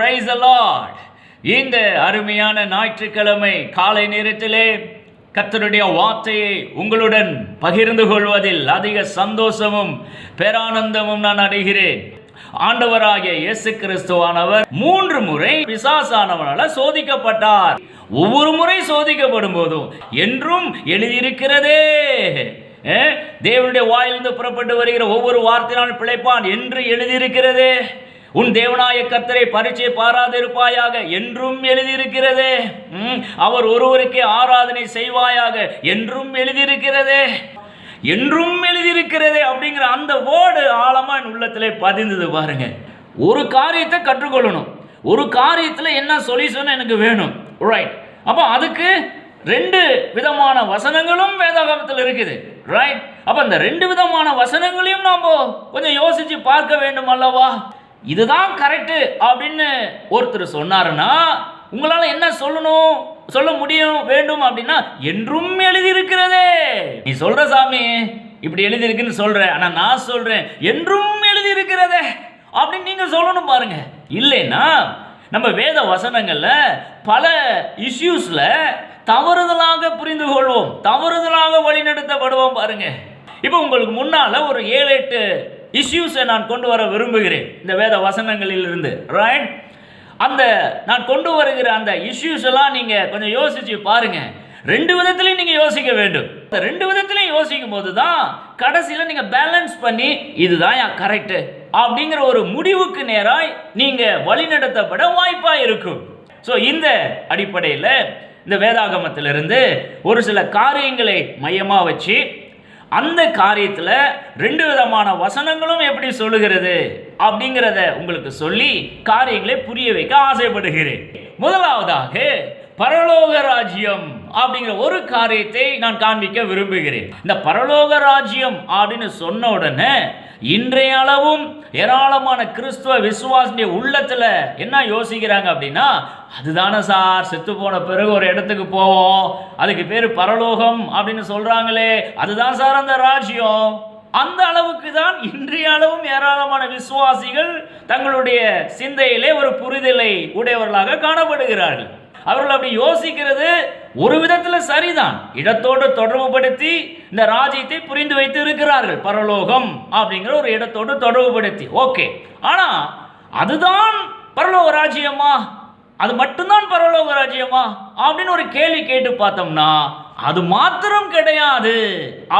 Price the Lord. இந்த அருமையான ஞாயிற்றுக்கிழமை காலை நேரத்திலே கர்த்தருடைய வார்த்தையை உங்களுடன் பகிர்ந்து கொள்வதில் அதிக சந்தோஷமும் பேரானந்தமும் நான் அடைகிறேன். ஆண்டவராகிய இயேசு கிறிஸ்துவானவர் 3 முறை பிசாசானவனால சோதிக்கப்பட்டார். ஒவ்வொரு முறை சோதிக்கப்படும் போதும் என்றும் எழுதியிருக்கிறதே, தேவனுடைய வாயிலிருந்து புறப்பட்டு வருகிற ஒவ்வொரு வார்த்தையினால் பிழைப்பான் என்று எழுதியிருக்கிறதே, உன் தேவனாய கர்த்தரை பரீட்சை பாராதிருப்பாயாக என்றும் எழுதியிருக்கிறதே, அவர் ஒருவருக்கே ஆராதனை செய்வாயாக என்றும் எழுதியிருக்கிறதே, என்றும் எழுதியிருக்கிறதே அப்படிங்கிற அந்த வேர்டு ஆழமா என் உள்ளத்திலே பதிந்தது பாருங்க. ஒரு காரியத்தை கற்றுக்கொள்ளணும், ஒரு காரியத்தில் என்ன சொல்யூஷன் எனக்கு வேணும், ரைட்? அப்போ அதுக்கு 2 விதமான வசனங்களும் வேதாகமத்தில் இருக்குது, ரைட்? அப்போ அந்த 2 விதமான வசனங்களையும் நாம் கொஞ்சம் யோசிச்சு பார்க்க வேண்டும் அல்லவா? இதுதான் கரெக்டு அப்படின்னு ஒருத்தர் சொன்னாருன்னா உங்களால் என்ன சொல்ல முடியும் வேண்டும் அப்படின்னா, என்றும் எழுதியிருக்கிறதே. நீ சொல்ற சாமி இப்படி எழுதியிருக்குன்னு சொல்ற, ஆனா நான் சொல்றேன் என்றும் எழுதியிருக்கிறதே அப்படின்னு நீங்க சொல்லணும் பாருங்க. இல்லைன்னா நம்ம வேத வசனங்கள்ல பல இஷ்யூஸ்ல தவறுதலாக புரிந்து கொள்வோம், தவறுதலாக வழிநடத்தப்படுவோம் பாருங்க. இப்போ உங்களுக்கு முன்னால ஒரு 7-8 இஷ்யூஸை நான் கொண்டு வர விரும்புகிறேன் இந்த வேத வசனங்களில் இருந்து, ரைட்? அந்த நான் கொண்டு வருகிற அந்த இஷ்யூஸ் எல்லாம் நீங்க கொஞ்சம் யோசிச்சு பாருங்க. 2 விதத்திலையும் நீங்க யோசிக்க வேண்டும். 2 விதத்திலையும் யோசிக்கும் போது தான் கடைசியில் நீங்க பேலன்ஸ் பண்ணி இதுதான் கரெக்ட் அப்படிங்கிற ஒரு முடிவுக்கு நேராய் நீங்க வழிநடத்தப்பட வாய்ப்பா இருக்கும். ஸோ இந்த அடிப்படையில் இந்த வேதாகமத்திலிருந்து ஒரு சில காரியங்களை மையமா வச்சு அந்த காரியத்தில் 2 விதமான வசனங்களும் எப்படி சொல்லுகிறது அப்படிங்கிறத உங்களுக்கு சொல்லி காரியங்களை புரிய வைக்க ஆசைப்படுகிறேன். முதலாவதாக பரலோக ராஜ்யம் அப்படிங்கிற ஒரு காரியத்தை நான் காண்பிக்க விரும்புகிறேன். இந்த பரலோக ராஜ்யம் அப்படின்னு சொன்ன உடனே இன்றைய அளவும் ஏராளமான கிறிஸ்துவ விசுவாசிய உள்ளத்துல என்ன யோசிக்கிறாங்க அப்படின்னா, அதுதானே சார் செத்து போன பிறகு ஒரு இடத்துக்கு போவோம், அதுக்கு பேரு பரலோகம் அப்படின்னு சொல்றாங்களே, அதுதான் சார் அந்த ராஜ்யம். அந்த அளவுக்கு தான் இன்றைய அளவும் ஏராளமான விசுவாசிகள் தங்களுடைய சிந்தையிலே ஒரு புரிதலை உடையவர்களாக காணப்படுகிறார்கள். அவர்கள் அப்படி யோசிக்கிறது ஒரு விதத்தில் சரிதான், இடத்தோடு தொடர்புபடுத்தி இந்த ராஜ்யத்தை புரிந்து வைத்து இருக்கிறார்கள். பரலோகம் அப்படிங்கிற ஒரு இடத்தோடு தொடர்புபடுத்தி, ஓகே. ஆனா அதுதான் பரலோக ராஜ்யமா, அது மட்டும்தான் பரலோக ராஜ்யமா அப்படின்னு ஒரு கேள்வி கேட்டு பார்த்தோம்னா அது மாத்திரம் கிடையாது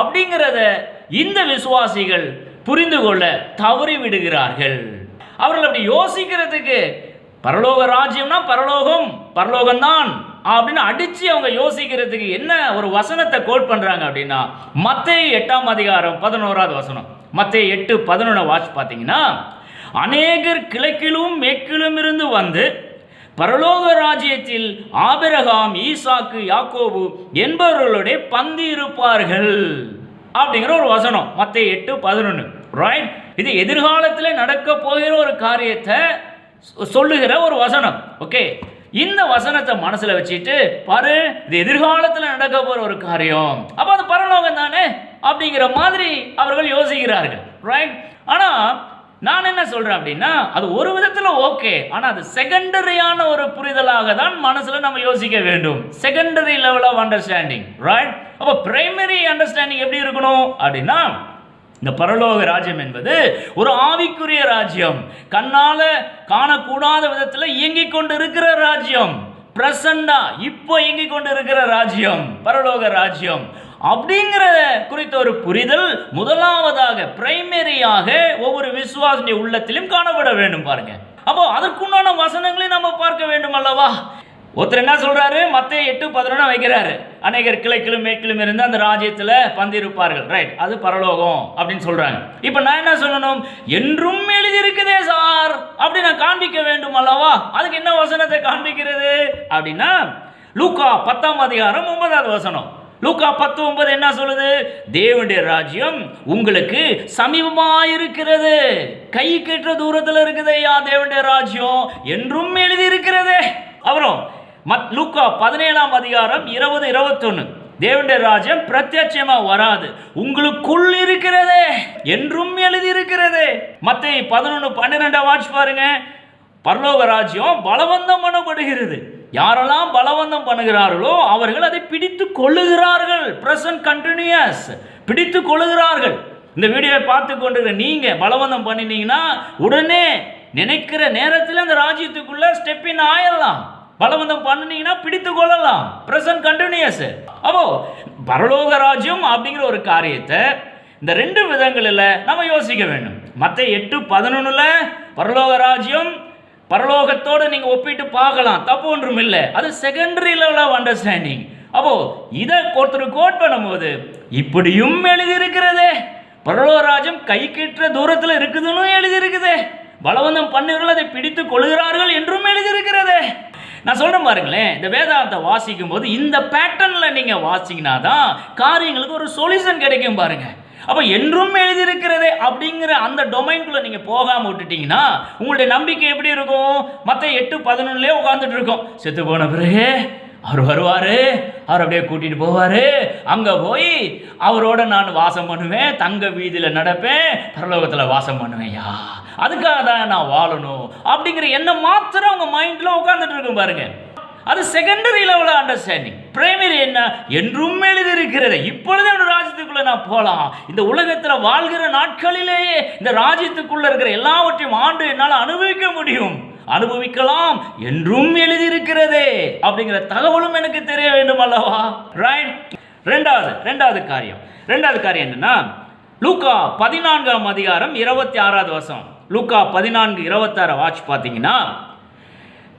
அப்படிங்கிறத இந்த விசுவாசிகள் புரிந்து கொள்ள தவறி விடுகிறார்கள். அவர்கள் அப்படி யோசிக்கிறதுக்கு பரலோக ராஜ்யம்னா பரலோகம்தான் அப்படின்னு அடிச்சு அவங்க யோசிக்கிறதுக்கு என்ன ஒரு வசனத்தை கோட் பண்றாங்க அப்படின்னா, மத்தேயு 8ஆம் அதிகாரம் 11வது வசனம். மத்தேயு 8:11 வாட்ச் பார்த்தீங்கன்னா, அநேகர் கிழக்கிலும் மேற்கிலும் இருந்து வந்து பரலோக ராஜ்யத்தில் ஆபிரகாம், ஈசாக்கு, யாக்கோபு என்பவர்களுடைய பந்தி இருப்பார்கள் அப்படிங்கிற ஒரு வசனம். மத்தேயு 8:11, ரைட்? இது எதிர்காலத்தில் நடக்க போகிற ஒரு காரியத்தை சொல்லுகிற ஒரு வசனம், ஓகே? இந்த வசனத்தை மனசுல வச்சுட்டு பாரு, இது எதிர்காலத்தில் நடக்க போற ஒரு காரியம், அப்ப அது பரலோகம் தானே அப்படிங்கிற மாதிரி அவர்கள் யோசிக்கிறார்கள், ரைட்? ஆனா நான் என்ன சொல்றேன் அப்படின்னா, அது ஒரு விதத்துல ஓகே, ஆனா அது செகண்டரியான ஒரு புரிதலாக தான் மனசுல நம்ம யோசிக்க வேண்டும். Secondary level of understanding, right? அப்ப பிரைமரி அண்டர்ஸ்டாண்டிங் எப்படி இருக்கணும் அப்படின்னா, இந்த பரலோக ராஜ்யம் என்பது ஒரு ஆவிக்குரிய ராஜ்யம், கண்ணால காணக்கூடாத விதத்தில் இயங்கிக் கொண்டு இருக்கிற ராஜ்யம், பிரசண்டா இப்போ இயங்கிக் கொண்டு இருக்கிற ராஜ்யம் பரலோக ராஜ்யம் அப்படிங்கிற குறித்த ஒரு புரிதல் முதலாவதாக பிரைமரியாக ஒவ்வொரு விசுவாசிய உள்ளத்திலும் காணப்பட வேண்டும் பாருங்க. அப்போ அதற்குண்டான வசனங்களை நம்ம பார்க்க வேண்டும் அல்லவா? ஒருத்தர் என்ன சொல்றாரு, மத்தேயு 8:11 வைக்கிறாரு, அநேகர் கிழக்கிலும் மேற்கிலும் இருந்து அந்த ராஜ்யத்தில் பந்திருப்பார்கள், ரைட்? அது பரலோகம் அப்படின்னு சொல்றாங்க. இப்போ நான் என்ன சொல்லணும், என்றும் எழுதியிருக்குதே சார் அப்படி நான் காண்பிக்க வேண்டும் அல்லவா? அதுக்கு என்ன வசனத்தை காண்பிக்கிறது அப்படின்னா, லூக்கா 10ஆம் அதிகாரம் 9வது வசனம். லூக்கா 10:9 என்ன சொல்லுது? தேவனுடைய ராஜ்யம் உங்களுக்கு சமீபமாயிருக்கிறது, கை கெட்ட தூரத்தில் இருக்குது ஐயா தேவனுடைய ராஜ்யம் என்றும் எழுதி இருக்கிறதே. அப்புறம் லூக்கா 17ஆம் அதிகாரம் 20-21, தேவனுடைய ராஜ்யம் பிரத்யட்சமா வராது, உங்களுக்குள் இருக்கிறதே என்றும் எழுதி இருக்கிறதே. மத்தேயு 11:12 வாட்ச் பாருங்க. பரலோக ராஜ்யம் பலவந்தம் பண்ணப்படுகிறது. யாரெல்லாம் பலவந்தம் பண்ணுகிறார்களோ அவர்கள் அதை பிடித்து கொள்ளுகிறார்கள். பிரசன்ட் கண்டினியூஸ் பிடித்து கொள்ளுகிறார்கள். இந்த வீடியோவை பார்த்து கொண்டிருக்கிற நீங்க பலவந்தம் பண்ணினீங்கன்னா உடனே நினைக்கிற நேரத்தில் அந்த ராஜ்யத்துக்குள்ள ஸ்டெப் இன் ஆயிடலாம். பலவந்தம் பண்ணினீங்கன்னா பிடித்து கொள்ளலாம். Present continuous. அப்போ பரலோக ராஜ்யம் அப்படிங்கிற ஒரு காரியத்தை இந்த ரெண்டு விதங்களில் நம்ம யோசிக்க வேண்டும். மத்தேயு 8:11 பரலோக ராஜ்யம் பரலோகத்தோடு நீங்கள் ஒப்பிட்டு பார்க்கலாம், தப்பு ஒன்றும் இல்லை. அது செகண்டரி லெவல் ஆஃப் அண்டர்ஸ்டாண்டிங். அப்போ இதை ஒருத்தர் கோட் பண்ணும்போது இப்படியும் எழுதியிருக்கிறதே, பரலோக ராஜ்யம் கை கெட்டுற தூரத்தில் இருக்குதுன்னு எழுதியிருக்குதே, பலவந்தம் பண்ணுகிறவர்கள் அதை பிடித்து கொள்கிறார்கள் என்றும் எழுதியிருக்கிறதே. நான் சொல்றேன் பாருங்களேன், இந்த வேதாந்தத்தை வாசிக்கும் போது இந்த பேட்டர்ன்ல நீங்க வாசிங்கன்னா தான் காரியங்களுக்கு ஒரு சொல்யூஷன் கிடைக்கும் பாருங்க. அப்போ என்றும் எழுதியிருக்கிறதே அப்படிங்கிற அந்த டொமைன்குள்ள நீங்க போகாம விட்டுட்டீங்கன்னா உங்களுடைய நம்பிக்கை எப்படி இருக்கும்? மத்தேயு 8:11 உட்கார்ந்துட்டு இருக்கோம். செத்து போன பிறகு அவர் வருவாரு, அவர் அப்படியே கூட்டிட்டு போவாரு, அங்க போய் அவரோட நான் வாசம் பண்ணுவேன், தங்க வீதியில நடப்பேன், பரலோகத்துல வாசம் பண்ணுவேன்யா, அதுக்காக தான் நான் வாழணும் அப்படிங்கிற எண்ணம் மாத்திரம் உங்க மைண்ட்ல உட்கார்ந்துட்டு இருக்கும் பாருங்க. அது செகண்டரி லெவல் அண்டர்ஸ்டாண்டிங். பிரைமரி என்ன? என்றும் எழுதியிருக்கிறது, இப்பொழுதே ஒரு ராஜ்யத்துக்குள்ள நான் போகலாம், இந்த உலகத்தில் வாழ்கிற நாட்களிலேயே இந்த ராஜ்யத்துக்குள்ள இருக்கிற எல்லாவற்றையும் ஆண்டு என்னால் அனுபவிக்க முடியும், அனுபவிக்கலாம் என்றும் எழுதியிருக்கிறதே அப்படிங்கிற தகவலும் எனக்கு தெரிய வேண்டும் அல்லவா? ரைட். ரெண்டாவது காரியம் என்னன்னா, லூக்கா 14:26 லூக்கா 14:26 வாட்ச் பார்த்தீங்கன்னா,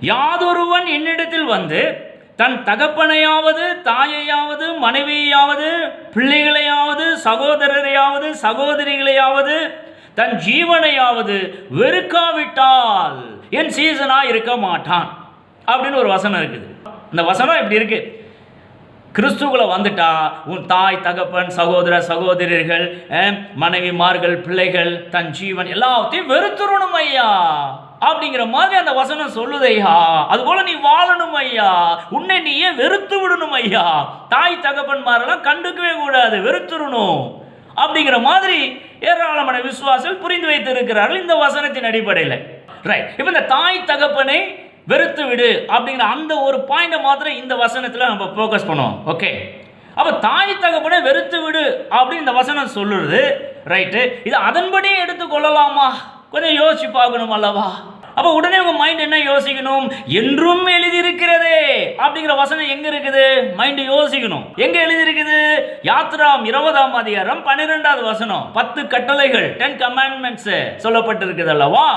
யாதொருவன் என்னிடத்தில் வந்து தன் தகப்பனையாவது தாயையாவது மனைவியாவது பிள்ளைகளையாவது சகோதரரையாவது சகோதரிகளையாவது தன் ஜீவனையாவது வெறுக்காவிட்டால் என் சீசனா இருக்க மாட்டான் அப்படின்னு ஒரு வசனம் இருக்குது. இந்த வசனம் இப்படி இருக்கு: கிறிஸ்துவுக்குள்ள வந்துட்டா உன் தாய் தகப்பன் சகோதர சகோதரர்கள் மனைவிமார்கள் பிள்ளைகள் தன் ஜீவன் எல்லாத்தையும் வெறுத்துறணும் ஐயா அப்படிங்கிற மாதிரி அந்த வசனம் சொல்லுதையா. அதுபோல நீ வாழணும் ஐயா, உன்னை நீயே வெறுத்து விடணும் ஐயா, தாய் தகப்பன்மாரெல்லாம் கண்டுக்கவே கூடாது, வெறுத்துடணும் அப்படிங்கிற மாதிரி ஏராளமான விசுவாசிகள் புரிந்து வைத்திருக்கிறார்கள் இந்த வசனத்தின் அடிப்படையில். ரைட். இப்போ இந்த தாய் தகப்பனை வெறுத்து விடு அப்படிங்கிற அந்த ஒரு பாயிண்டை மாத்திரம் இந்த வசனத்தில் நம்ம ஃபோக்கஸ் பண்ணுவோம். ஓகே, அப்போ தாய் தகப்பனை வெறுத்து விடு அப்படின்னு இந்த வசனம் சொல்லுறது. ரைட்டு. இது அதன்படி எடுத்துக்கொள்ளலாமா? கொஞ்சம் யோசிச்சு பார்க்கணும் அல்லவா? அப்போ உடனே உங்க மைண்ட் என்ன யோசிக்கணும்? என்றும் எழுதியிருக்கிறதே அப்படிங்கிற வசனம் எங்க இருக்குது? மைண்ட் யோசிக்கணும். எங்க எழுதியிருக்குது? யாத்ராம் 20:12 10 கட்டளைகள், 10 commandments சொல்லப்பட்டிருக்குது அல்லவா?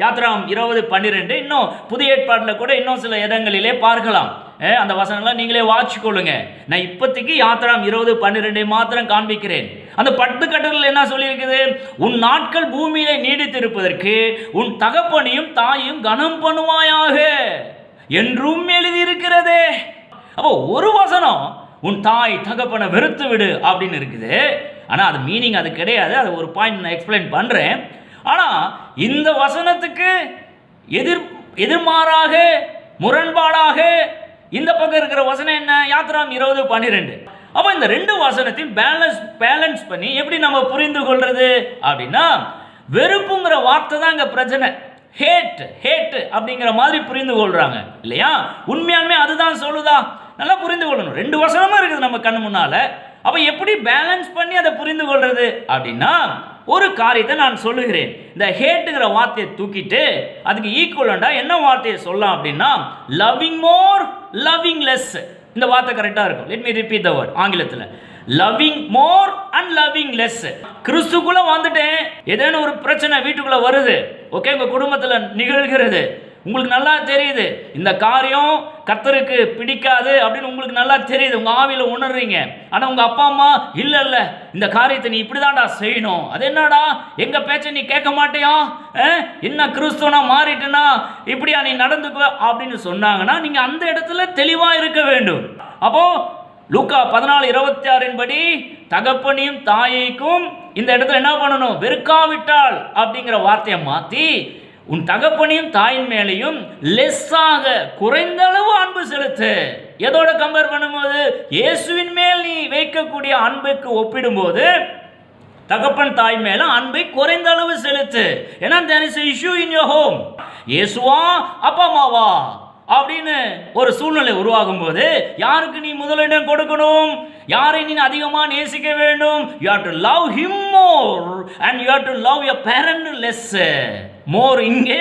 யாத்ராம் 20:12. இன்னும் புதிய ஏற்பாட்டில் கூட இன்னும் சில இடங்களிலே பார்க்கலாம். அந்த வசனங்களை நீங்களே வாட்ச் கொள்ளுங்க. நான் இப்போதைக்கு யாத்ராம் 20:12 மாத்திரம் காண்பிக்கிறேன். அந்த 10 கட்டளைகள் என்ன சொல்லியிருக்குது? உன் நாட்கள் பூமியிலே நீடித்திருப்பதற்கு உன் தகப்பனையும் தாயும் கனம் பண்ணுவாயாக என்றும் எழுதியிருக்கிறதே. அப்போ ஒரு வசனம் உன் தாய் தகப்பனை வெறுத்து விடு அப்படின்னு இருக்குது. ஆனால் அது மீனிங் அது கிடையாது. அது ஒரு பாயிண்ட் நான் எக்ஸ்பிளைன் பண்ணுறேன். ஆனால் இந்த வசனத்துக்கு எதிர்மாறாக முரண்பாடாக இந்த பக்கம் இருக்கிற வசனம் என்ன? யாத்ராம் 20:12. அப்போ இந்த ரெண்டு வசனத்தையும் பேலன்ஸ் பண்ணி எப்படி நம்ம புரிந்து கொள்றது அப்படின்னா, வெறுப்புங்கிற வார்த்தை தான் இங்கே பிரச்சனை. ஹேட் அப்படிங்கிற மாதிரி புரிந்து கொள்றாங்க இல்லையா? உண்மையாலுமே அதுதான் சொல்லுதா? நல்லா புரிந்து கொள்ளணும். ரெண்டு வசனமும் இருக்குது நம்ம கண்ணு முன்னால. அப்போ எப்படி பேலன்ஸ் பண்ணி அதை புரிந்து கொள்றது அப்படின்னா, ஒரு காரியத்தை நான் சொல்லுகிறேன். இந்த ஹேட்டுங்கிற வார்த்தையை தூக்கிட்டு அதுக்கு ஈக்குவலண்டா என்ன வார்த்தையை சொல்லலாம் அப்படின்னா, லவ்விங் மோர் லவ்விங் லெஸ். இந்த வார்த்தை கரெக்டாக இருக்கும். Let me repeat the word. ஆங்கிலத்தில் loving more and loving less. கிறிஸ்துக்குள்ள வந்துட்டேன், ஏதேனும் ஒரு பிரச்சனை வீட்டுக்குள்ள வருது, ஓகே, உங்க குடும்பத்தில் நிகழ்கிறது, உங்களுக்கு நல்லா தெரியுது இந்த காரியம் கர்த்தருக்கு பிடிக்காது அப்படின்னு உங்களுக்கு நல்லா தெரியுது, உங்க ஆவியில உணர்றீங்க. ஆனா உங்க அப்பா அம்மா இல்ல இந்த காரியத்தை நீ இப்படிதான்டா செய்யணும், அது என்னடா எங்க பேச்ச நீ கேட்க மாட்டியா, என்ன கிறிஸ்துவனா மாறிட்டுனா இப்படியா நீ நடந்துக்குவ அப்படின்னு சொன்னாங்கன்னா நீங்க அந்த இடத்துல தெளிவா இருக்க வேண்டும். அப்போ லூக்கா 14:26 படி தகப்பனையும் தாயைக்கும் இந்த இடத்துல என்ன பண்ணணும்? வெறுக்காவிட்டால் அப்படிங்கிற வார்த்தையை மாற்றி உன் தகப்பனையும் தாயின் மேலையும் லெஸ்ஸாக குறைந்த அளவு அன்பு செலுத்து. எதோட கம்பேர் பண்ணும்போது? இயேசுவின் மேல் நீ வைக்கக்கூடிய அன்புக்கு ஒப்பிடும்போது தகப்பன் தாய் மேல அன்பை குறைந்த அளவு செலுத்து. ஏன்னா there is an issue in your home. இயேசுவா அப்பா அம்மாவா அப்படின்னு ஒரு சூழ்நிலை உருவாகும் போது யாருக்கு நீ முதலிடம் கொடுக்கணும்? யாரை நீ அதிகமாக நேசிக்க வேண்டும்? you have to love him more and you have to love your parent less. மோர் இங்க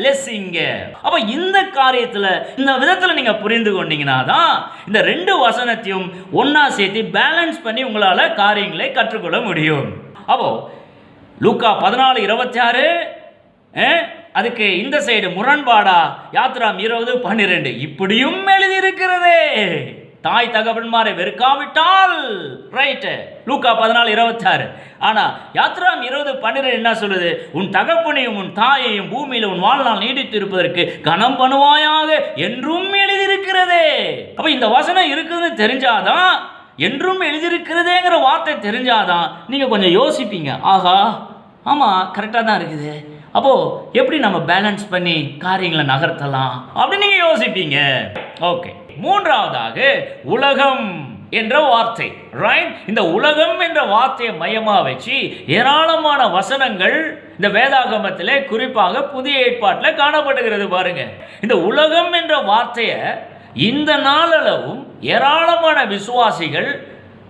லெஸ் இங்க. அப்ப இந்த காரியத்துல இந்த விதத்துல நீங்க புரிந்து கொண்டீங்கன்னா தான் இந்த ரெண்டு வசனத்தையும் ஒன்னா சேர்த்து பேலன்ஸ் பண்ணி உங்களால காரியங்களை கற்றுக்கொள்ள முடியும். அப்போ லூக்கா 14:26 அதுக்கு இந்த சைடு முரண்பாடா யாத்ராம் 20:12 இப்படியும் எழுதி இருக்கிறதே, தாய் தகப்பன்மாரை வெறுக்காவிட்டால் ரைட் லூக்கா 14:26. ஆனா யாத்ராம் 20:12 என்ன சொல்லுது? உன் தகப்பனையும் உன் தாயையும் பூமியில உன் வாழ்நாள் நீடித்து இருப்பதற்கு கனம் பண்ணுவாயாக என்றும் எழுதியிருக்கிறதே. அப்ப இந்த வசனம் இருக்குதுன்னு தெரிஞ்சாதான், என்றும் எழுதியிருக்கிறதேங்கிற வார்த்தை தெரிஞ்சாதான் நீங்க கொஞ்சம் யோசிப்பீங்க, ஆகா ஆமா கரெக்டா தான் இருக்குது, அப்போ எப்படி நம்ம பேலன்ஸ் பண்ணி காரியங்களை நகர்த்தலாம் அப்படின்னு நீங்க யோசிப்பீங்க. ஓகே, மூன்றாவதாக உலகம் என்ற வார்த்தை, ரைட்? இந்த உலகம் என்ற வார்த்தையை மையமா வச்சு ஏராளமான வசனங்கள் இந்த வேதாகமத்திலே குறிப்பாக புதிய ஏற்பாட்டில் காணப்படுகிறது. பாருங்க, இந்த உலகம் என்ற வார்த்தையை இந்த நாளளவும் ஏராளமான விசுவாசிகள்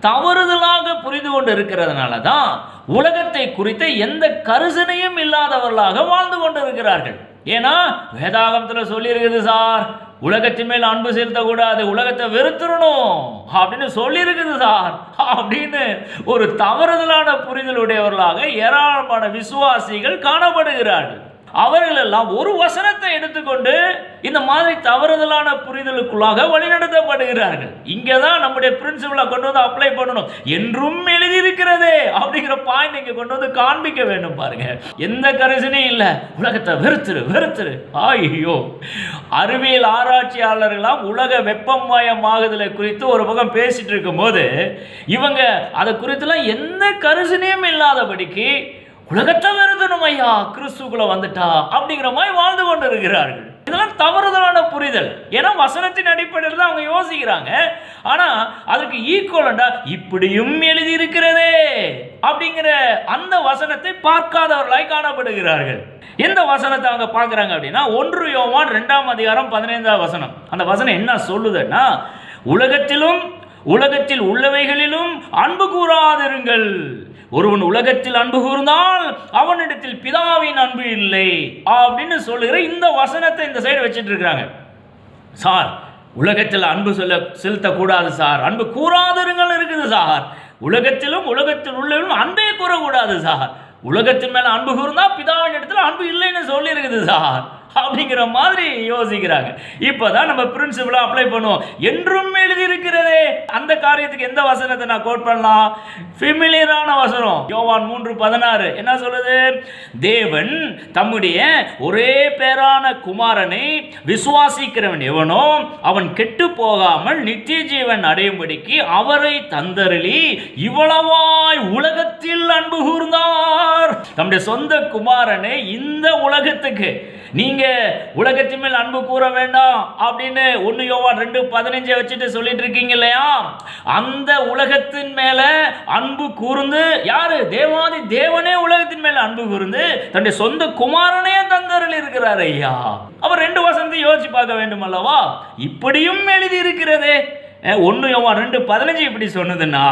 தவறுதலாக புரிந்து கொண்டு இருக்கிறதுனால தான் உலகத்தை குறித்த எந்த கரிசனையும் இல்லாதவர்களாக வாழ்ந்து கொண்டு இருக்கிறார்கள். ஏன்னா வேதாகமத்தில் சொல்லி இருக்குது, சார் உலகத்தின் மேல் அன்பு செலுத்தக்கூடாது, உலகத்தை வெறுத்துடணும் அப்படின்னு சொல்லி இருக்குது சார் அப்படின்னு ஒரு தவறுதலான புரிதலுடையவர்களாக ஏராளமான விசுவாசிகள் காணப்படுகிறார்கள். அவர்கள் எல்லாம் ஒரு வசனத்தை எடுத்துக்கொண்டு இந்த மாதிரி தவறுதலான புரிதலுக்குள்ளாக வழிநடத்தப்படுகிறார்கள். இங்கதான் நம்முடைய பிரின்சிபலை கொண்டு வந்து அப்ளை பண்ணணும். என்றும் எழுதியிருக்கிறதே அப்படிங்கிற பாயிண்ட் இங்க கொண்டு வந்து காண்பிக்க வேண்டும். பாருங்க, எந்த கரிசனையும் இல்லை, உலகத்தை வெறுத்துரு வெறுத்துரு. ஐயோ, அறிவியல் ஆராய்ச்சியாளர்களாம் உலக வெப்பமயமாகுதலை குறித்து ஒரு பக்கம் பேசிட்டு இருக்கும் போது இவங்க அதை குறித்துலாம் எந்த கரிசனையும் இல்லாதபடிக்கு உலகத்தை வெறுதணும் ஐயா, கிறிஸ்துக்குள்ள வந்துட்டா அப்படிங்கிற மாதிரி வாழ்ந்து கொண்டு இருக்கிறார்கள். இதெல்லாம் தவறுதலான புரிதல். ஏன்னா வசனத்தின் அடிப்படையில் தான் அவங்க யோசிக்கிறாங்க. ஆனா அதற்கு ஈக்குவலண்டா இப்படியும் எழுதி இருக்கிறதே அப்படிங்கிற அந்த வசனத்தை பார்க்காதவர்களாய் காணப்படுகிறார்கள். எந்த வசனத்தை அவங்க பார்க்குறாங்க அப்படின்னா 1 யோவான் 2:15 அந்த வசனம் என்ன சொல்லுதுன்னா, உலகத்திலும் உலகத்தில் உள்ளவைகளிலும் அன்பு கூறாதிருங்கள். ஒருவன் உலகத்தில் அன்பு கூர்ந்தால் அவனிடத்தில் பிதாவின் அன்பு இல்லை அப்படின்னு சொல்லுகிற இந்த வசனத்தை இந்த சைடு வச்சுட்டு இருக்கிறாங்க. சார் உலகத்தில் அன்பு செலுத்தக்கூடாது சார், அன்பு கூறாதிருங்கள் இருக்குது சார். உலகத்திலும் உலகத்தில் உள்ளவர்களும் அன்பே கூறக்கூடாது சார். உலகத்தின் மேல அன்பு கூர்ந்தா பிதாவின் இடத்துல அன்பு இல்லைன்னு சொல்லி இருக்குது சார் அப்படிங்கிற மாதிரி யோசிக்கிறாங்க. இப்பதான் நம்ம பிரின்சிபலை அப்ளை பண்ணுவோம். என்றும் எழுதியிருக்கிறதே அந்த காரியத்துக்கு எந்த வசனத்தை நான் கோட் பண்ணலாம்? ஃபெமிலியரான வசனம் யோவான் 3:16 என்ன சொல்லுது? தேவன் தம்முடைய ஒரே பேரான குமாரனை விசுவாசிக்கிறவன் எவனோ அவன் கெட்டு போகாமல் நித்திய ஜீவன் அடையும்படிக்கு அவரை தந்தருளி இவ்வளவாய் உலகத்தில் அன்பு கூர்ந்தார். தம்முடைய சொந்த குமாரனை இந்த உலகத்துக்கு, நீங்க உலகத்தின் மேல் அன்பு கூற வேண்டாம் அப்படின்னு 1 யோவான் 2:15 வச்சுட்டு சொல்லிட்டு இருக்கீங்க இல்லையா, அந்த உலகத்தின் மேல அன்பு கூர்ந்து யாரு? தேவாதி தேவனே உலகத்தின் மேல அன்பு கூர்ந்து தன்னுடைய சொந்த குமாரனே தந்தருளி இருக்கிறார் ஐயா. அவர் 2 வசனத்தை யோசிச்சு பார்க்க வேண்டும் அல்லவா? இப்படியும் எழுதி இருக்கிறதே. 1 யோவான் 2:15 இப்படி சொன்னதுன்னா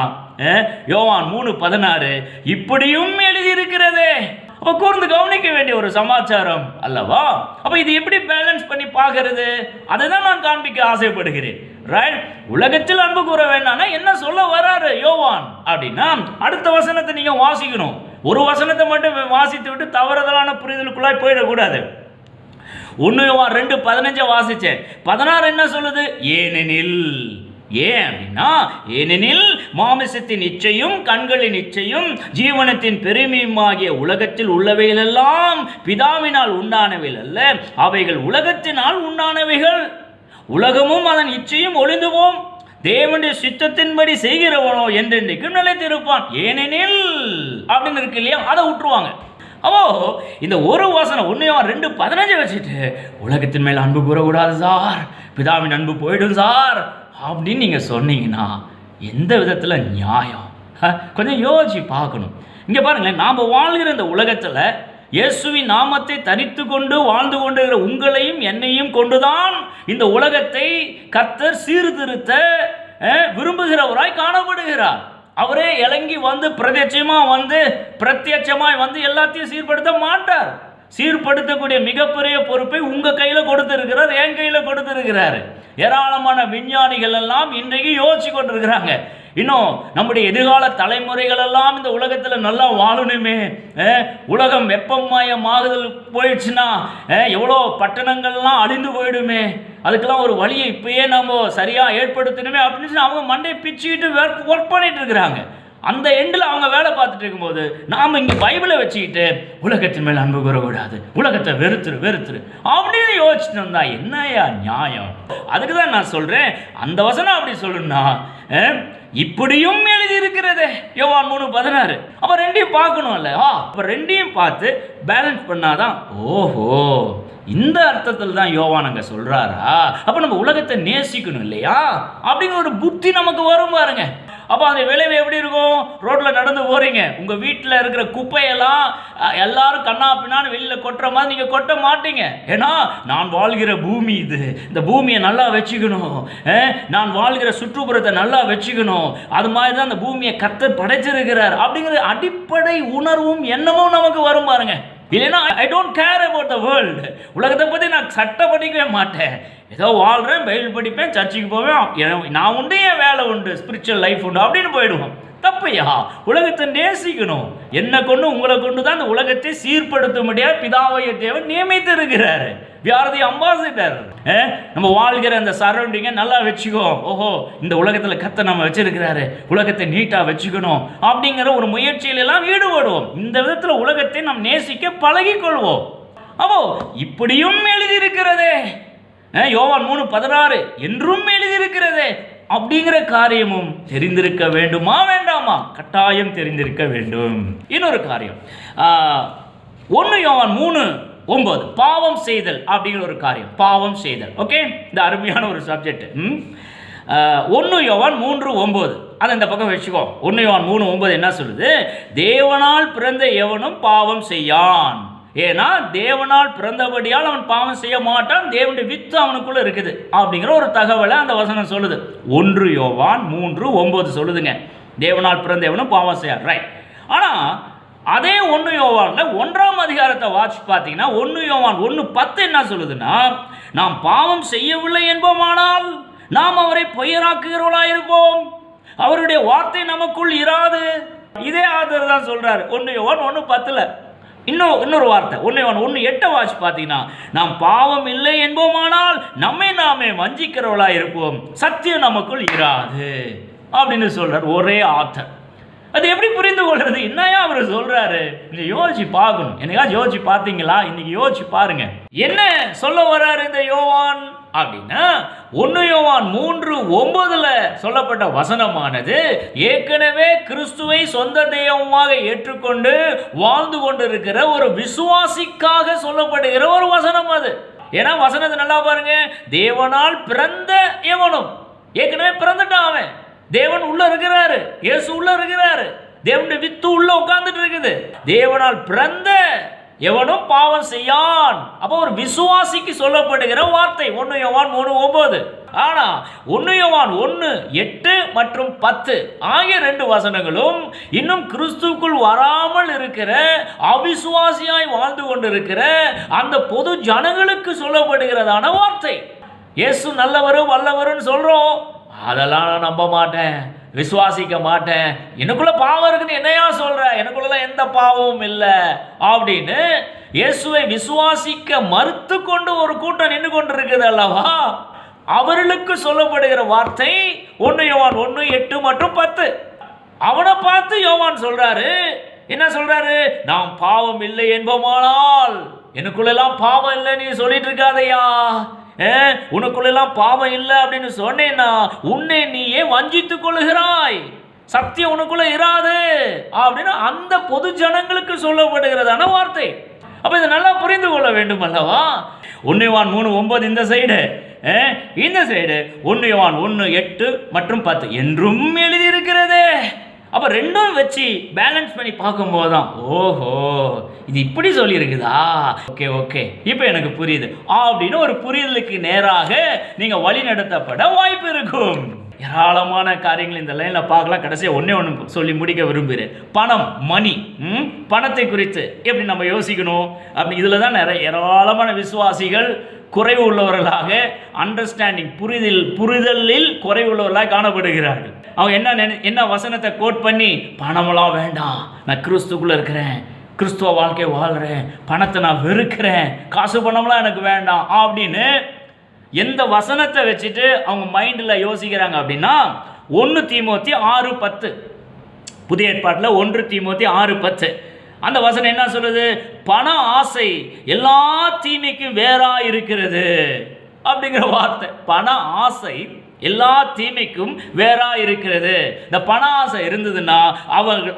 யோவான் 3:16 இப்படியும் எழுதி இருக்கிறதே. அப்ப கூர்ந்து கவனிக்க வேண்டிய ஒரு சமாச்சாரம் அல்லவா? அப்ப இது எப்படி பேலன்ஸ் பண்ணி பார்க்கிறது, அதை தான் நான் காண்பிக்க ஆசைப்படுகிறேன். ரைட்? உலகத்தில் அன்பு கூற வேண்டாம்னா என்ன சொல்ல வராரு யோவான் அப்படின்னா, அடுத்த வசனத்தை நீங்க வாசிக்கணும். ஒரு வசனத்தை மட்டும் வாசித்து விட்டு தவறுதலான புரிதலுக்குள்ளாய் போயிடக்கூடாது. 1 யோவான் 2:15 வாசிச்சேன். 16 என்ன சொல்லுது? ஏனெனில், ஏன் அப்படின்னா, ஏனெனில் மாமிசத்தின் இச்சையும் கண்களின் இச்சையும் ஜீவனத்தின் பெருமையுமாகிய உலகத்தில் உள்ளவைகளெல்லாம் பிதாவினால் உண்டானவைகள் அல்ல, அவைகள் உலகத்தினால் உண்டானவைகள். உலகமும் அதன் இச்சையும் ஒளிந்து போம், தேவனுடைய சித்தத்தின்படி செய்கிறவனோ என்றென்றைக்கும் நிலைத்திருப்பான். ஏனெனில் அப்படின்னு இருக்கு இல்லையா, அதை விட்டுருவாங்க. அப்போ இந்த ஒரு வசனம் 1 யோவான் 2:15 வச்சுட்டு உலகத்தின் மேல் அன்பு கூறக்கூடாது சார், பிதாவின் அன்பு போயிடும் சார் அப்படின்னு நீங்க சொன்னீங்கன்னா எந்த விதத்துல நியாயம்? கொஞ்சம் யோசிச்சு பார்க்கணும். இங்க பாருங்களேன், நாம வாழ்கிற இந்த உலகத்துல இயேசுவின் நாமத்தை தரித்து கொண்டு வாழ்ந்து கொண்டிருக்கிற உங்களையும் என்னையும் கொண்டுதான் இந்த உலகத்தை கர்த்தர் சீர்திருத்த விரும்புகிறவராய் காணப்படுகிறார். அவரே இறங்கி வந்து பிரத்யட்சமாய் வந்து எல்லாத்தையும் சீர்படுத்த மாட்டார். சீர்படுத்தக்கூடிய மிகப்பெரிய பொறுப்பை உங்க கையில கொடுத்திருக்கிறார், என் கையில கொடுத்திருக்கிறாரு. ஏராளமான விஞ்ஞானிகள் எல்லாம் இன்றைக்கு யோசிச்சு கொண்டிருக்கிறாங்க, இன்னும் நம்முடைய எதிர்கால தலைமுறைகள் எல்லாம் இந்த உலகத்தில் நல்லா வாழணுமே, உலகம் வெப்பமயமாகுதல் போயிடுச்சுன்னா எவ்வளோ பட்டணங்கள்லாம் அழிந்து போயிடுமே, அதுக்கெல்லாம் ஒரு வழியை இப்பயே நம்ம சரியாக ஏற்படுத்தணுமே அப்படின்னு அவங்க மண்டை பிச்சுக்கிட்டு ஒர்க் பண்ணிட்டு இருக்கிறாங்க. அந்த எண்டில் அவங்க வேலை பார்த்துட்டு இருக்கும்போது நாம் இங்கே பைபிளை வச்சுக்கிட்டு உலகத்தின் மேலே அன்பு கூறக்கூடாது, உலகத்தை வெறுத்துரு அப்படின்னு யோசிச்சுட்டு இருந்தா என்னையா நியாயம்? அதுக்கு தான் நான் சொல்கிறேன், அந்த வசனம் அப்படி சொல்லணும்னா இப்படியும் எழுதி இருக்கிறதே யோவான் 3:16. அப்போ ரெண்டையும் பார்க்கணும்ல, அப்போ ரெண்டையும் பார்த்து பேலன்ஸ் பண்ணாதான் ஓஹோ இந்த அர்த்தத்தில் தான் யோவான் அங்கே சொல்கிறாரா, அப்போ நம்ம உலகத்தை நேசிக்கணும் இல்லையா அப்படிங்கிற ஒரு புத்தி நமக்கு வரும் பாருங்க. அப்போ அந்த விளைவு எப்படி இருக்கும்? ரோட்டில் நடந்து போகிறீங்க, உங்கள் வீட்டில் இருக்கிற குப்பையெல்லாம் எல்லாரும் கண்ணா பின்னான்னு வெளியில் கொட்டுற மாதிரி நீங்கள் கொட்ட மாட்டீங்க. ஏன்னா நான் வாழ்கிற பூமி இது, இந்த பூமியை நல்லா வச்சுக்கணும், நான் வாழ்கிற சுற்றுப்புறத்தை நல்லா வச்சுக்கணும், அது மாதிரி தான் அந்த பூமியை கர்த்தர் படைச்சிருக்கிறார் அப்படிங்கிற அடிப்படை உணர்வும் எண்ணமும் நமக்கு வரும் பாருங்க. இல்லைன்னா I don't care about the world, உலகத்தை பற்றி நான் சட்டை படிக்கவே மாட்டேன், ஏதோ வாழ்கிறேன், பைபிள் படிப்பேன், சர்ச்சுக்கு போவேன், நான் உண்டு, என் வேலை உண்டு, ஸ்பிரிச்சுவல் லைஃப் உண்டு அப்படின்னு போயிடுவோம். தப்பையா? உலகத்தை நேசிக்கணும். என்னை கொண்டு உங்களை கொண்டு தான் இந்த உலகத்தை சீர்படுத்தும்படியாக பிதாவைய தேவன் நியமித்து இருக்கிறாரு. வியாரதி அம்பாசிடர். நம்ம வாழ்கிற அந்த சரௌண்டிங்கை நல்லா வச்சுக்கோ, ஓஹோ இந்த உலகத்தில் கர்த்தர் நம்ம வச்சிருக்கிறாரு, உலகத்தை நீட்டாக வச்சுக்கணும் அப்படிங்கிற ஒரு முயற்சியிலெல்லாம் ஈடுபடுவோம். இந்த விதத்தில் உலகத்தை நாம் நேசிக்க பழகிக்கொள்வோம். அப்போ இப்படியும் எழுதியிருக்கிறதே யோவான் 3:16 என்றும் எழுதியிருக்கிறதே அப்படிங்கிற காரியமும் தெரிந்திருக்க வேண்டுமா வேண்டாமா? கட்டாயம் தெரிந்திருக்க வேண்டும். இன்னொரு காரியம் 1 யோவான் 3:9 பாவம் செய்தல் அப்படிங்கிற ஒரு காரியம், பாவம் செய்தல். ஓகே, இந்த அருமையான ஒரு சப்ஜெக்ட். 1 யோவான் 3:9 அதை இந்த பக்கம் வச்சுக்கோ. 1 யோவான் 3:9 என்ன சொல்லுது? தேவனால் பிறந்த எவனும் பாவம் செய்யான், ஏன்னா தேவனால் பிறந்தபடியால் அவன் பாவம் செய்ய மாட்டான், தேவனுடைய வித்து அவனுக்குள்ள இருக்குது அப்படிங்கிற ஒரு தகவலை அந்த வசனம் சொல்லுது. 1 யோவான் 3:9 சொல்லுதுங்க, தேவனால் பிறந்தவனும் பாவம் செய்யார். ரைட். ஆனால் அதே 1 யோவான்ல 1ஆம் அதிகாரத்தை வாட்ச் பார்த்தீங்கன்னா 1 யோவான் 1:10 என்ன சொல்லுதுன்னா, நாம் பாவம் செய்யவில்லை என்போமானால் நாம் அவரை பொய்யராக்குகிறவர்களாயிருப்போம், அவருடைய வார்த்தை நமக்குள் இராது. இதே ஆதர் தான் சொல்றாரு 1 யோவான் 1:10. இன்னொரு வார்த்தை 1 யோவான் 1:8 வாட்ச் பார்த்தீங்கன்னா, நாம் பாவம் இல்லை என்போமானால் நம்மை நாமே வஞ்சிக்கிறவர்களாக இருப்போம், சத்தியம் நமக்குள் இராது அப்படின்னு சொல்றார் ஒரே ஆத்தர். அது எப்படி புரிந்து கொள்றது? என்னையா அவர் சொல்றாரு? நீங்க யோசிச்சு பார்க்கணும். என்னைக்காச்சும் யோசிச்சு பார்த்தீங்களா? இன்னைக்கு யோசிச்சு பாருங்க, என்ன சொல்ல வர்றாரு இந்த யோவான் அப்படின்னா, 1 யோவான் 3:9 சொல்லப்பட்ட வசனமானது ஏற்கனவே கிறிஸ்துவை சொந்த தெய்வமாக ஏற்றுக்கொண்டு வாழ்ந்து கொண்டிருக்கிற ஒரு விசுவாசிக்காக சொல்லப்படுகிற ஒரு வசனம் அது. ஏன்னா வசனத்தை நல்லா பாருங்க, தேவனால் பிறந்த எவனும், ஏற்கனவே பிறந்துட்டான் அவன், தேவன் உள்ள இருக்கிறாரு, இயேசு உள்ள இருக்கிறாரு, தேவனுடைய வித்து உள்ள உட்கார்ந்துட்டு இருக்குது. தேவனால் பிறந்த எவனும் பாவம் செய்யான். அப்போ ஒரு விசுவாசிக்கு சொல்லப்படுகிற வார்த்தை 1 யோவான் 3:9. ஆனா 1 யோவான் 1:8 மற்றும் 10 ஆகிய 2 வசனங்களும் இன்னும் கிறிஸ்துவுக்குள் வராமல் இருக்கிற அவிசுவாசியாய் வாழ்ந்து கொண்டிருக்கிற அந்த பொது ஜனங்களுக்கு சொல்லப்படுகிறதான வார்த்தை. இயேசு நல்லவரும் வல்லவரும் சொல்றோம், அதெல்லாம் நான் நம்ப மாட்டேன், விசுவாசிக்க மாட்டேன், எனக்குள்ள பாவம் இருக்குன்னு என்னையா சொல்ற, எனக்குள்ள எந்த பாவமும் இல்லை அப்படின்னு இயேசுவை விசுவாசிக்க மறுத்து கொண்டு ஒரு கூட்டம் நின்று கொண்டு இருக்குது அல்லவா? அவர்களுக்கு சொல்லப்படுகிற வார்த்தை 1 யோவான் 1:8 மற்றும் 10. அவனை பார்த்து யோவான் சொல்றாரு, என்ன சொல்றாரு? நாம் பாவம் இல்லை என்போமானால், எனக்குள்ளெல்லாம் பாவம் இல்லை நீ சொல்லிட்டு இருக்காதையா, உனக்குள்ளெல்லாம் பாவம் இல்லை அப்படின்னு சொன்னேன்னா உன்னை நீயே வஞ்சித்துக் கொள்ளுகிறாய், சத்தியம் உனக்குள்ள இராது அப்படின்னு அந்த பொது ஜனங்களுக்கு சொல்லப்படுகிறதான வார்த்தை. அப்ப இதை நல்லா புரிந்து கொள்ள வேண்டும் அல்லவா? 1 யோவான் 3:9 இந்த சைடு, இந்த சைடு 1 யோவான் 1:8 மற்றும் 10 என்றும் எழுதியிருக்கிறதே அப்போ ரெண்டும் வச்சு பேலன்ஸ் பண்ணி பார்க்கும்போது தான் ஓஹோ இது இப்படி சொல்லியிருக்குதா, ஓகே ஓகே இப்போ எனக்கு புரியுது அப்படின்னு ஒரு புரிதலுக்கு நேராக நீங்கள் வழி நடத்தப்பட வாய்ப்பு இருக்கும். ஏராளமான காரியங்கள் இந்த லைனில் பார்க்கலாம். கடைசியாக ஒன்று சொல்லி முடிக்க விரும்புகிறேன். பணம், மணி, பணத்தை குறித்து எப்படி நம்ம யோசிக்கணும் அப்படி. இதில் தான் நிறைய ஏராளமான விசுவாசிகள் குறைவு உள்ளவர்களாக, அண்டர்ஸ்டாண்டிங் புரிதலில் குறைவு உள்ளவர்களாக காணப்படுகிறார்கள். அவங்க என்ன வசனத்தை கோட் பண்ணி, பணமெல்லாம் வேண்டாம், நான் கிறிஸ்துக்குள்ளே இருக்கிறேன், கிறிஸ்துவ வாழ்க்கை வாழ்கிறேன், பணத்தை நான் வெறுக்கிறேன், காசு பணம்லாம் எனக்கு வேண்டாம் அப்படின்னு எந்த வசனத்தை வச்சுட்டு அவங்க மைண்டில் யோசிக்கிறாங்க அப்படின்னா 1 தீமோத்தி 6:10, புதிய ஏற்பாட்டில் 1 தீமோத்தி 6:10 அந்த வசனம் என்ன சொல்லுது? பண ஆசை எல்லா தீமைக்கும் வேறா இருக்கிறது அப்படிங்கிற வார்த்தை. பண ஆசை எல்லா தீமைக்கும் வேறா இருக்கிறது. இந்த பண ஆசை இருந்ததுன்னா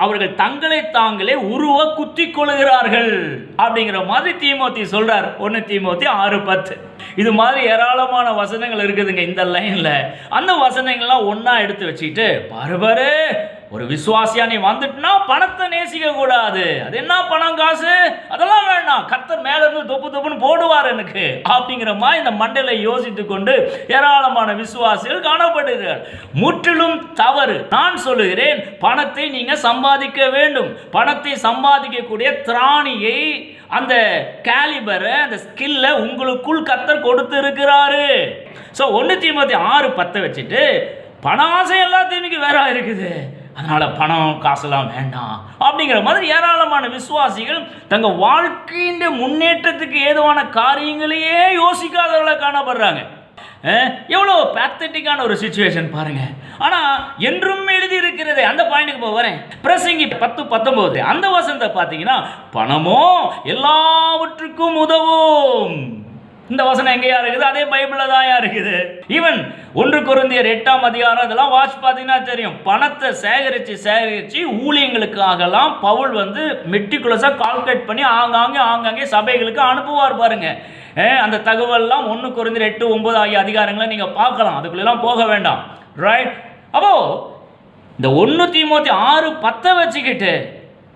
அவர்கள் தங்களை தாங்களே உருவ குத்தி கொள்கிறார்கள் அப்படிங்கிற மாதிரி தீமோத்தி சொல்றார். 1 தீமோத்தி 6:10. இது மாதிரி ஏராளமான வசனங்கள் இருக்குதுங்க இந்த லைன்ல. அந்த வசனங்கள்லாம் ஒன்னா எடுத்து வச்சுக்கிட்டு பாரு ஒரு விசுவாசியா நீ வந்துட்டுனா பணத்தை நேசிக்க கூடாது, அது என்ன பணம் காசு அதெல்லாம் வேண்டாம், கர்த்தர் மேல இருந்து தொப்புன்னு போடுவார் எனக்கு அப்படிங்கிற மாதிரி இந்த மண்டையில யோசித்து கொண்டு ஏராளமான விசுவாசிகள் காணப்படுகிறார். முற்றிலும் தவறு. நான் சொல்லுகிறேன், பணத்தை நீங்க சம்பாதிக்க வேண்டும். பணத்தை சம்பாதிக்கக்கூடிய திராணியை, அந்த கேலிபரை, அந்த ஸ்கில்லை உங்களுக்குள் கர்த்தர் கொடுத்து இருக்கிறாரு. ஸோ 1 தீமோத்தி 6:10 வச்சுட்டு பண ஆசை எல்லாத்தையுமே வேற இருக்குது, அதனால பணம் காசுலாம் வேண்டாம் அப்படிங்கிற மாதிரி ஏராளமான விசுவாசிகள் தங்கள் வாழ்க்கையின் முன்னேற்றத்துக்கு ஏதுவான காரியங்களையே யோசிக்காதவர்களாக காணப்படுறாங்க. எவ்வளோ பேத்தட்டிக்கான ஒரு சிச்சுவேஷன் பாருங்க. ஆனால் என்றும் எழுதி இருக்கிறதே, அந்த பாயிண்ட்டுக்கு வரேன். பிரசங்கி 10:19 அந்த வசனத்தை பார்த்தீங்கன்னா, பணமோ எல்லாவற்றுக்கும் உதவும். இந்த வசனம் எங்கேயா இருக்குது? அதே பைபிளில் தான் இருக்குது. ஈவன் 1 கொரிந்தியர் 8ஆம் அதிகாரம் இதெல்லாம் வாட்ச் பார்த்தீங்கன்னா தெரியும். பணத்தை சேகரித்து ஊழியங்களுக்காகலாம் பவுல் மெட்டிகுலஸாக கால்குலேட் பண்ணி ஆங்காங்கே சபைகளுக்கு அனுப்புவார் பாருங்க. அந்த தகவல்லாம் 1 கொரிந்தியர் 8, 9 ஆகிய அதிகாரங்களை நீங்கள் பார்க்கலாம். அதுக்குள்ளெல்லாம் போக வேண்டாம், ரைட்? அப்போ இந்த 1 தீமோத்தி 6:10 வச்சுக்கிட்டு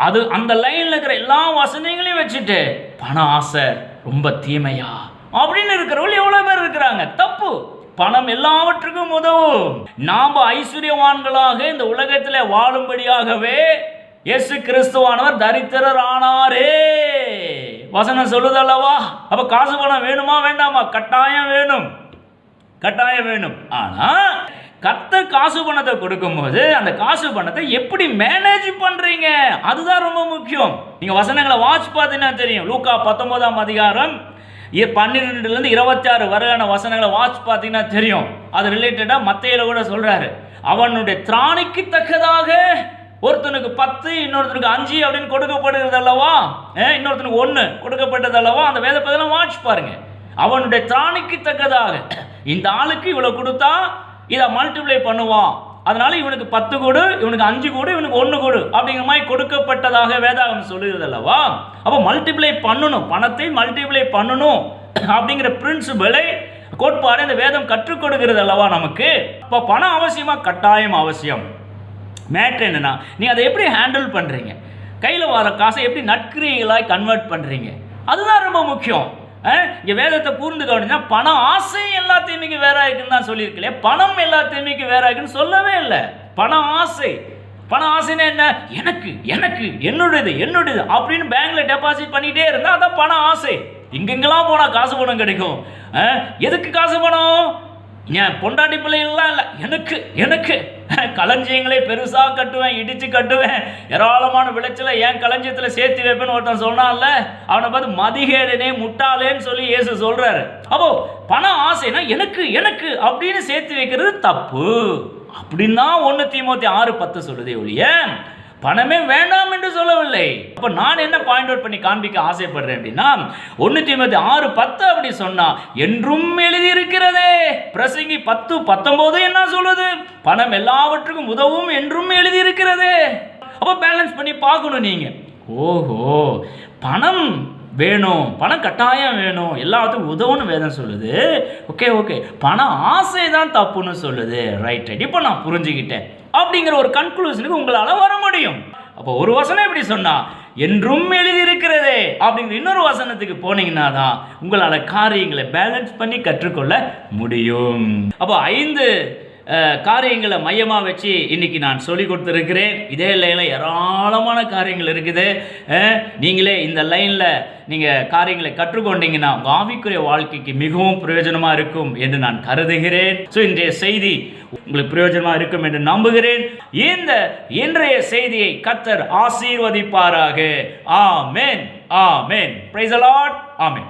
அது அந்த லைனில் இருக்கிற எல்லா வசனங்களையும் வச்சுட்டு பண ஆசை ரொம்ப தீமையா அப்படின்னு இருக்கிறவங்க எவ்வளோ பேர் இருக்கிறாங்க. தப்பு. பணம் எல்லாவற்றுக்கும் உதவும். நாம் ஐஸ்வர்யவான்களாக இந்த உலகத்தில் வாழும்படியாகவே இயேசு கிறிஸ்துவானவர் தரித்திரர் ஆனாரே வசனம் சொல்லுதல்லவா? அப்ப காசு பணம் வேணுமா வேண்டாமா? கட்டாயம் வேணும், கட்டாயம் வேணும். ஆனா கர்த்தர் காசு பணத்தை கொடுக்கும்போது அந்த காசு பணத்தை எப்படி மேனேஜ் பண்றீங்க அதுதான் ரொம்ப முக்கியம். நீங்க வசனங்களை வாட்ச் பார்த்தீங்கன்னா தெரியும். லூக்கா 19ஆம் அதிகாரம் 12 - 26 வரையான வசனங்களை வாட்ச் பார்த்தீங்கன்னா தெரியும். அது ரிலேட்டடா மத்தேயுல கூட சொல்றாரு. அவனுடைய திராணிக்கு தக்கதாக ஒருத்தனுக்கு 10, இன்னொருத்தனுக்கு 5 அப்படின்னு கொடுக்கப்படுகிறது அல்லவா? இன்னொருத்தனுக்கு 1 கொடுக்கப்பட்டது அல்லவா? அந்த வேத பதெல்லாம் வாட்ச் பாருங்க. அவனுடைய திராணிக்கு தக்கதாக இந்த ஆளுக்கு இவ்வளவு கொடுத்தா இதை மல்டிப்ளை பண்ணுவான், அதனால இவனுக்கு 10 கொடு, இவனுக்கு 5 கொடு, இவனுக்கு 1 கொடு அப்படிங்கிற மாதிரி கொடுக்கப்பட்டதாக வேதாகம் சொல்லுகிறது அல்லவா? அப்போ மல்டிப்ளை பண்ணணும், பணத்தை மல்டிப்ளை பண்ணணும் அப்படிங்கிற பிரின்சிபலை கோட்பாடு இந்த வேதம் கற்றுக் கொடுக்கிறது அல்லவா நமக்கு? இப்போ பணம் அவசியமா? கட்டாயம் அவசியம். மேட்ரு என்னன்னா, நீ அதை எப்படி ஹேண்டில் பண்றீங்க, கையில் வர காசை எப்படி நற்கிரியைகளாய் கன்வெர்ட் பண்றீங்க, அதுதான் ரொம்ப முக்கியம். இங்கே வேதத்தை கூர்ந்து கவனிச்சா பணம் ஆசை எல்லா தீமைக்கு வேற இருக்குன்னு தான் சொல்லியிருக்கலையே, பணம் எல்லா தீமைக்கு வேற இருக்குன்னு சொல்லவே இல்லை. பணம் ஆசை, பணம் ஆசைன்னா என்ன? எனக்கு எனக்கு என்னுடையது அப்படின்னு பேங்க்ல டெபாசிட் பண்ணிட்டே இருந்தா அதான் பணம் ஆசை. இங்கெங்கெல்லாம் போனால் காசு பணம் கிடைக்கும். எதுக்கு காசு பணம்? ஏன் பொண்டாட்டி பிள்ளைகள்லாம் இல்லை, எனக்கு களஞ்சியங்களே பெருசாக கட்டுவேன், இடித்து கட்டுவேன், ஏராளமான விளைச்சலை என் களஞ்சியத்தில் சேர்த்து வைப்பேன்னு ஒருத்தன் சொன்னான்ல, அவனை பார்த்து மதிகேடனே முட்டாளேன்னு சொல்லி இயேசு சொல்றாரு. அப்போ பணம் ஆசைனா எனக்கு அப்படின்னு சேர்த்து வைக்கிறது தப்பு அப்படின்னா 1 தீமோத்தி 6:10 சொல்லுதே ஒழிய பணமே வேண்டாம் என்று சொல்லவில்லை. அப்ப நான் என்ன பாயிண்ட் அவுட் பண்ணி காண்பிக்க ஆசைப்படுறேன் அப்படின்னா 1 தீமோத்தி 6:10 அப்படி சொன்னா என்றும் எழுதி இருக்கிறதே. பிரசங்கி 10:19 என்ன சொல்லுது? பணம் எல்லாவற்றுக்கும் உதவும் என்றும் எழுதி இருக்கிறதே. அப்ப பேலன்ஸ் பண்ணி பார்க்கணும் நீங்க. ஓஹோ, பணம் வேணும், பணம் கட்டாயம் வேணும், எல்லாத்துக்கும் உதவுன்னு வேதம் சொல்லுது. ஓகே, பணம் ஆசை தான் தப்புன்னு சொல்லுது. ரைட். இப்போ நான் புரிஞ்சுக்கிட்டேன். அப்படிங்கிற ஒரு கன்க்ளூஷனுக்கு உங்களால் வர முடியும். அப்போ ஒரு வசனம் எப்படி சொன்னா, என்றும் எழுதியிருக்கிறதே அப்படிங்கிற இன்னொரு வசனத்துக்கு போனீங்கன்னா தான் உங்களால் காரியங்களை பேலன்ஸ் பண்ணி கற்றுக்கொள்ள முடியும். அப்போ 5 காரியங்களை மையமாக வச்சு இன்னைக்கு நான் சொல்லி கொடுத்துருக்கிறேன். இதே லைனில் ஏராளமான காரியங்கள் இருக்குது. நீங்களே இந்த லைனில் நீங்கள் காரியங்களை கற்றுக்கொண்டீங்கன்னா உங்கள் ஆவிக்குரிய வாழ்க்கைக்கு மிகவும் பிரயோஜனமாக இருக்கும் என்று நான் கருதுகிறேன். ஸோ இன்றைய செய்தி உங்களுக்கு பிரயோஜனமாக இருக்கும் என்று நம்புகிறேன். இந்த இன்றைய செய்தியை கர்த்தர் ஆசீர்வதிப்பாராக. Amen, amen. Praise the lord. Amen.